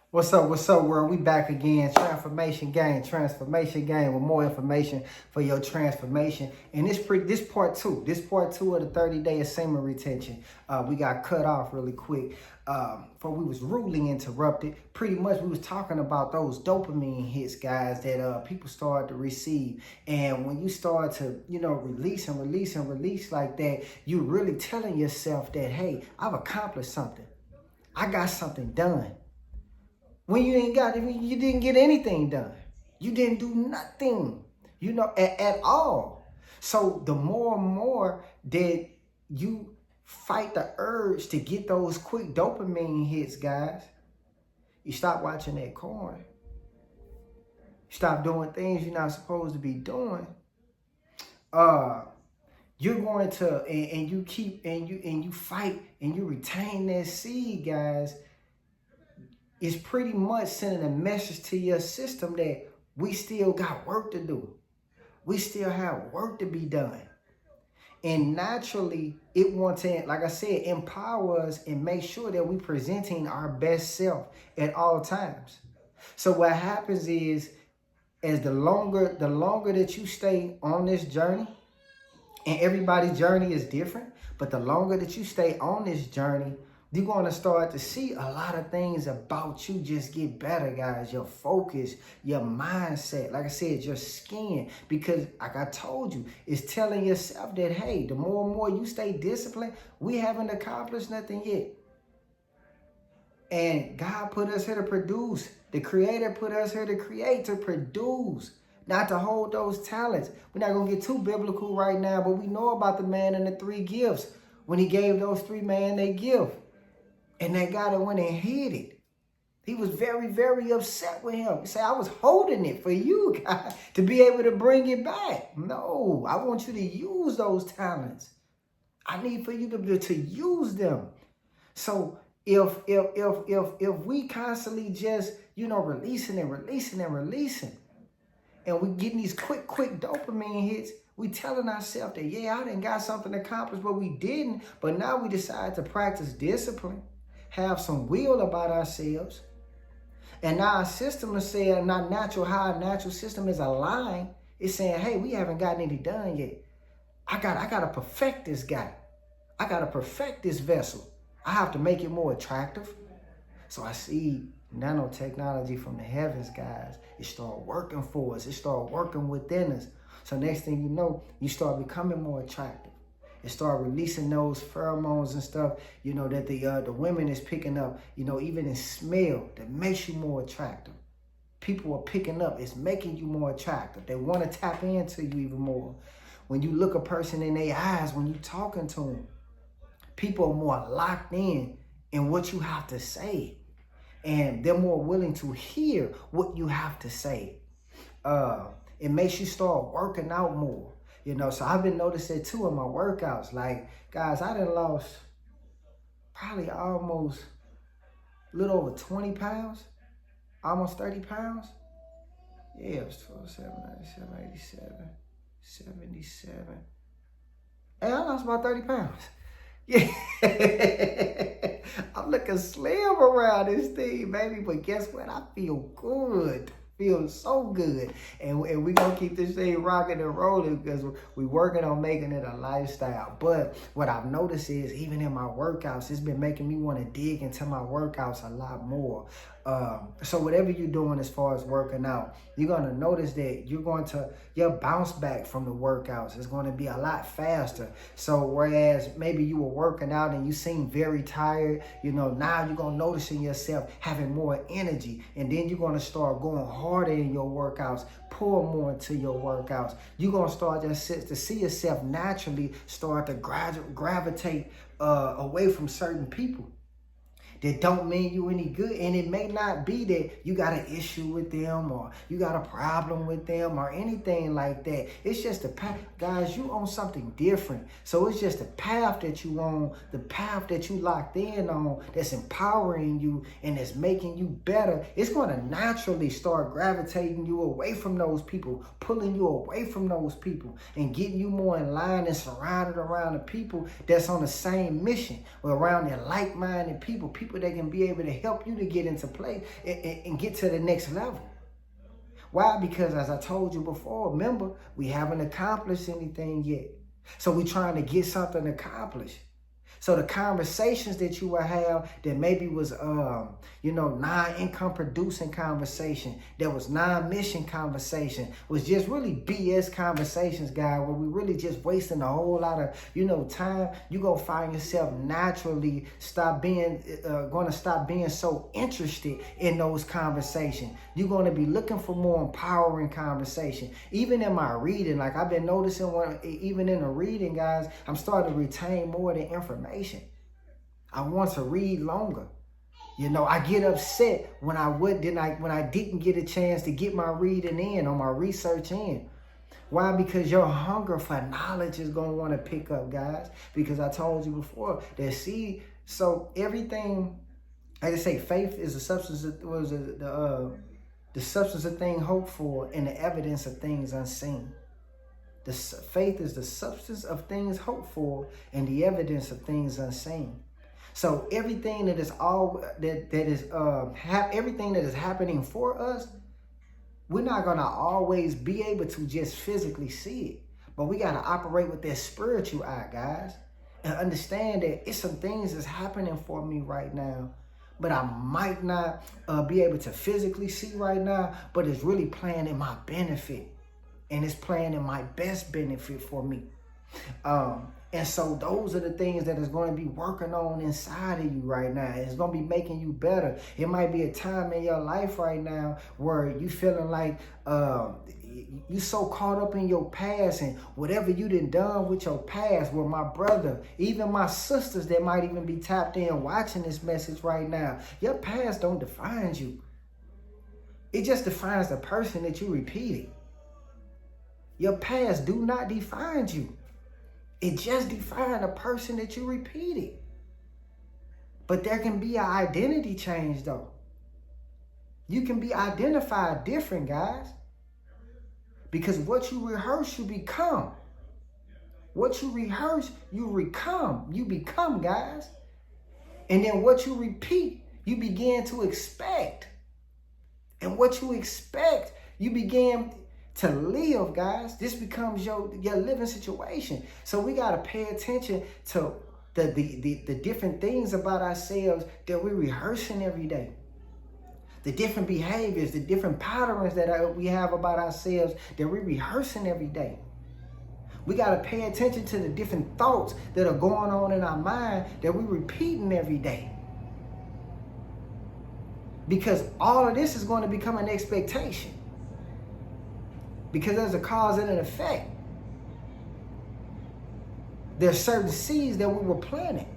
What's up, world? We back again. Transformation game with more information for your transformation. And this part two. This part two of the 30-day of semen retention. We got cut off really quick. For we was rudely interrupted. Pretty much we was talking about those dopamine hits, guys, that people start to receive. And when you start to, release like that, you're really telling yourself that, hey, I've accomplished something. I got something done. When you you didn't get anything done. You didn't do nothing, at all. So the more and more that you fight the urge to get those quick dopamine hits, guys, you stop watching that corn. You stop doing things you're not supposed to be doing. You're going to, and you keep, and you fight, and you retain that seed, guys. It's pretty much sending a message to your system that we still got work to do. We still have work to be done. And naturally, it wants to, like I said, empower us and make sure that we're presenting our best self at all times. So what happens is, as the longer that you stay on this journey, and everybody's journey is different, but the longer that you stay on this journey, you're going to start to see a lot of things about you just get better, guys. Your focus, your mindset, like I said, your skin. Because like I told you, it's telling yourself that, hey, the more and more you stay disciplined, we haven't accomplished nothing yet. And God put us here to produce. The Creator put us here to create, to produce, not to hold those talents. We're not going to get too biblical right now, but we know about the man and the three gifts. When he gave those three men their gift. And that guy that went and hid it, he was very, very upset with him. He said, I was holding it for you, guys, to be able to bring it back. No, I want you to use those talents. I need for you to use them. So if we constantly just, releasing, and we getting these quick dopamine hits, we telling ourselves that, yeah, I done got something accomplished, but we didn't. But now we decide to practice discipline, have some will about ourselves. And now our system is saying, how our natural system is aligned. It's saying, hey, we haven't gotten any done yet. I gotta perfect this guy. I gotta perfect this vessel. I have to make it more attractive. So I see nanotechnology from the heavens, guys. It start working for us. It start working within us. So next thing you know, you start becoming more attractive. And start releasing those pheromones and stuff, that the women is picking up, even in smell, that makes you more attractive. People are picking up. It's making you more attractive. They want to tap into you even more. When you look a person in their eyes, when you're talking to them, people are more locked in what you have to say. And they're more willing to hear what you have to say. It makes you start working out more. So I've been noticing too in my workouts. Like, guys, I done lost probably almost a little over 20 pounds, almost 30 pounds. Yeah, it was 12, 7, 97, 87, 77. Hey, I lost about 30 pounds. Yeah. I'm looking slim around this thing, baby. But guess what? I feel good. Feels so good. And we're going to keep this thing rocking and rolling because we're working on making it a lifestyle. But what I've noticed is even in my workouts, it's been making me want to dig into my workouts a lot more. So whatever you're doing as far as working out, you're going to notice that your bounce back from the workouts is going to be a lot faster. So whereas maybe you were working out and you seem very tired, now you're going to notice in yourself having more energy. And then you're going to start going harder in your workouts, pour more into your workouts. You're going to start just to see yourself naturally start to gravitate away from certain people that don't mean you any good. And it may not be that you got an issue with them or you got a problem with them or anything like that. It's just a path. Guys, you on something different. So it's just a path that you on, the path that you locked in on that's empowering you and that's making you better. It's going to naturally start gravitating you away from those people, pulling you away from those people and getting you more in line and surrounded around the people that's on the same mission or around their like-minded people people that can be able to help you to get into play and get to the next level. Why? Because as I told you before, remember, we haven't accomplished anything yet. So we're trying to get something accomplished. So the conversations that you will have that maybe was, non-income producing conversation, that was non-mission conversation, was just really BS conversations, guys, where we really just wasting a whole lot of, time. You gonna find yourself naturally gonna stop being so interested in those conversations. You're gonna be looking for more empowering conversation. Even in my reading, like I've been noticing, even in the reading, guys, I'm starting to retain more of the information. I want to read longer. I get upset when I didn't get a chance to get my reading in or my research in. Why? Because your hunger for knowledge is going to want to pick up, guys. Because I told you before that so everything, like I say, faith is the substance of the substance of things hoped for and the evidence of things unseen. Faith is the substance of things hoped for and the evidence of things unseen. So everything everything that is happening for us, we're not gonna always be able to just physically see it, but we gotta operate with that spiritual eye, guys, and understand that it's some things that's happening for me right now, but I might not be able to physically see right now, but it's really playing in my benefit. And it's playing in my best benefit for me. And so those are the things that is going to be working on inside of you right now. It's going to be making you better. It might be a time in your life right now where you feeling like you so caught up in your past and whatever you done with your past. Where my brother, even my sisters that might even be tapped in watching this message right now, your past don't define you. It just defines the person that you repeated. Your past do not define you. It just defines the person that you repeated. But there can be an identity change, though. You can be identified different, guys. Because what you rehearse, you become. What you rehearse, you become. You become, guys. And then what you repeat, you begin to expect. And what you expect, you begin to live, guys. This becomes your living situation. So we got to pay attention to the different things about ourselves that we're rehearsing every day. The different behaviors, the different patterns that we have about ourselves that we're rehearsing every day. We got to pay attention to the different thoughts that are going on in our mind that we're repeating every day. Because all of this is going to become an expectation. Because there's a cause and an effect. There's certain seeds that we were planting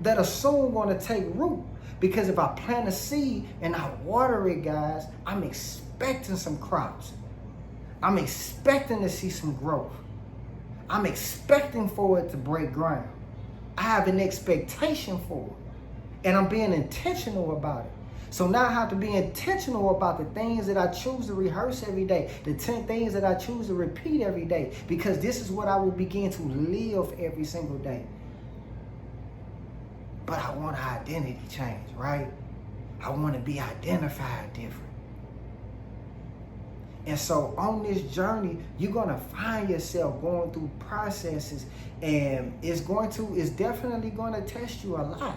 that are soon going to take root. Because if I plant a seed and I water it, guys, I'm expecting some crops. I'm expecting to see some growth. I'm expecting for it to break ground. I have an expectation for it. And I'm being intentional about it. So now I have to be intentional about the things that I choose to rehearse every day, the 10 things that I choose to repeat every day, because this is what I will begin to live every single day. But I want an identity change, right? I want to be identified different. And so on this journey, you're going to find yourself going through processes, and it's definitely going to test you a lot.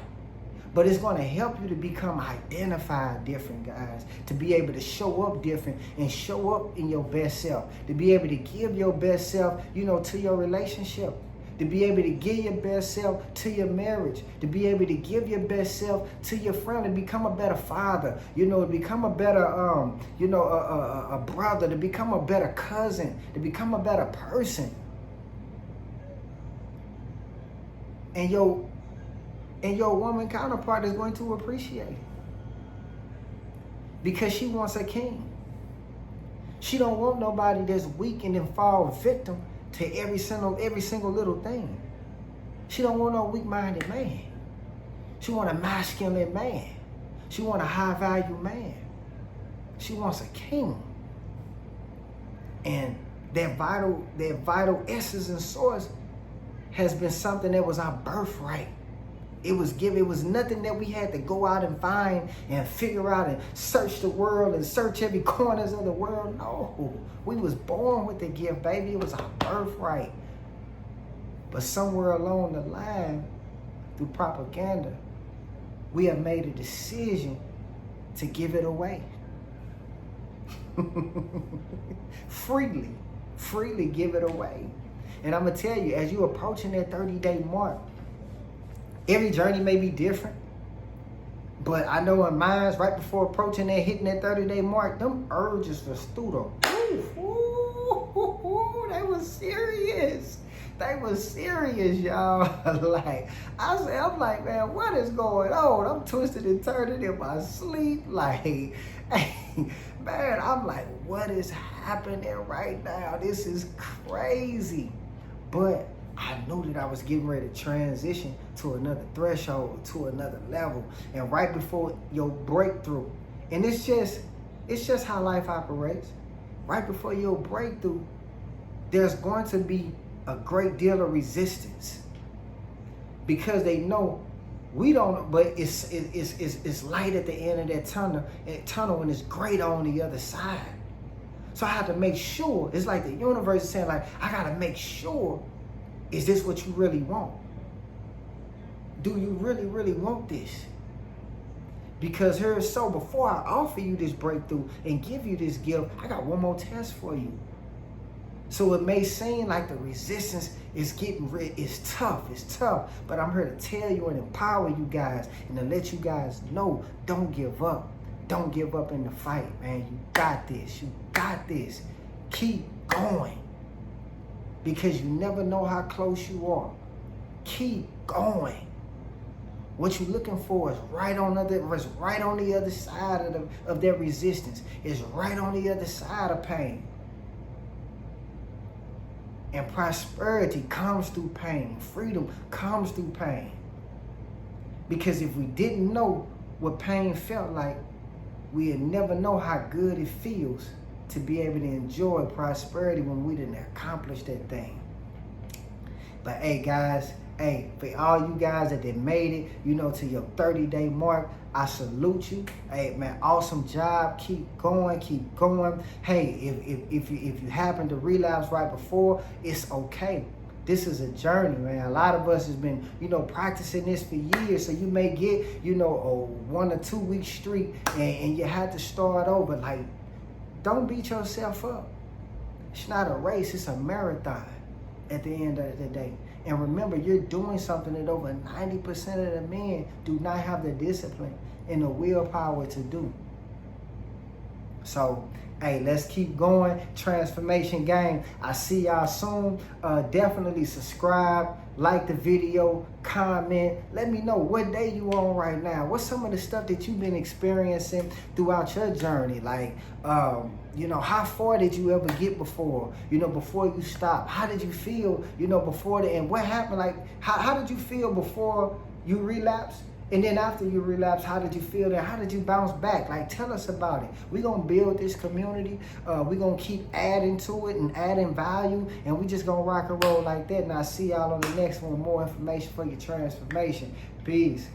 But it's going to help you to become identified different, guys. To be able to show up different and show up in your best self. To be able to give your best self, to your relationship. To be able to give your best self to your marriage. To be able to give your best self to your friend. To become a better father. To become a better, a brother. To become a better cousin. To become a better person. And your woman counterpart is going to appreciate it. Because she wants a king. She don't want nobody that's weak and then fall victim to every single little thing. She don't want no weak-minded man. She want a masculine man. She want a high-value man. She wants a king. And that vital essence and source has been something that was our birthright. It was given. It was nothing that we had to go out and find and figure out and search the world and search every corners of the world. No, we was born with the gift, baby. It was our birthright. But somewhere along the line, through propaganda, we have made a decision to give it away. Freely give it away. And I'm going to tell you, as you're approaching that 30-day mark, every journey may be different. But I know in mine, right before approaching that, hitting that 30-day mark, them urges was through the roof. Ooh, they was serious. They was serious, y'all. Like, I'm like, man, what is going on? I'm twisted and turning in my sleep. Like, hey, man, I'm like, what is happening right now? This is crazy. But I knew that I was getting ready to transition to another threshold, to another level. And right before your breakthrough, and it's just how life operates. Right before your breakthrough, there's going to be a great deal of resistance, because they know we don't, but it's light at the end of that tunnel, and it's great on the other side. So I have to make sure. It's like the universe is saying, like, I gotta make sure, is this what you really want? Do you really, really want this? Because here's so, before I offer you this breakthrough and give you this gift, I got one more test for you. So it may seem like the resistance is it's tough, but I'm here to tell you and empower you guys and to let you guys know, don't give up. Don't give up in the fight, man. You got this. You got this. Keep going, because you never know how close you are. Keep going. What you're looking for is right on the other side of that resistance. It's right on the other side of pain. And prosperity comes through pain. Freedom comes through pain. Because if we didn't know what pain felt like, we'd never know how good it feels to be able to enjoy prosperity when we didn't accomplish that thing. But hey, guys, for all you guys that made it, to your 30-day mark, I salute you. Hey, man, awesome job. Keep going. Hey, if you happen to relapse right before, it's okay. This is a journey, man. A lot of us has been, practicing this for years. So you may get, a 1 or 2 week streak and you have to start over. Like, don't beat yourself up. It's not a race, it's a marathon at the end of the day. And remember, you're doing something that over 90% of the men do not have the discipline and the willpower to do. So, hey, let's keep going. Transformation Gang. I see y'all soon. Definitely subscribe, like the video, comment. Let me know what day you on right now. What's some of the stuff that you've been experiencing throughout your journey? Like, how far did you ever get before? Before you stopped. How did you feel, before the end? What happened? Like, how did you feel before you relapsed? And then after you relapse, how did you feel there? How did you bounce back? Like, tell us about it. We're going to build this community. We're going to keep adding to it and adding value. And we just going to rock and roll like that. And I'll see y'all on the next one. More information for your transformation. Peace.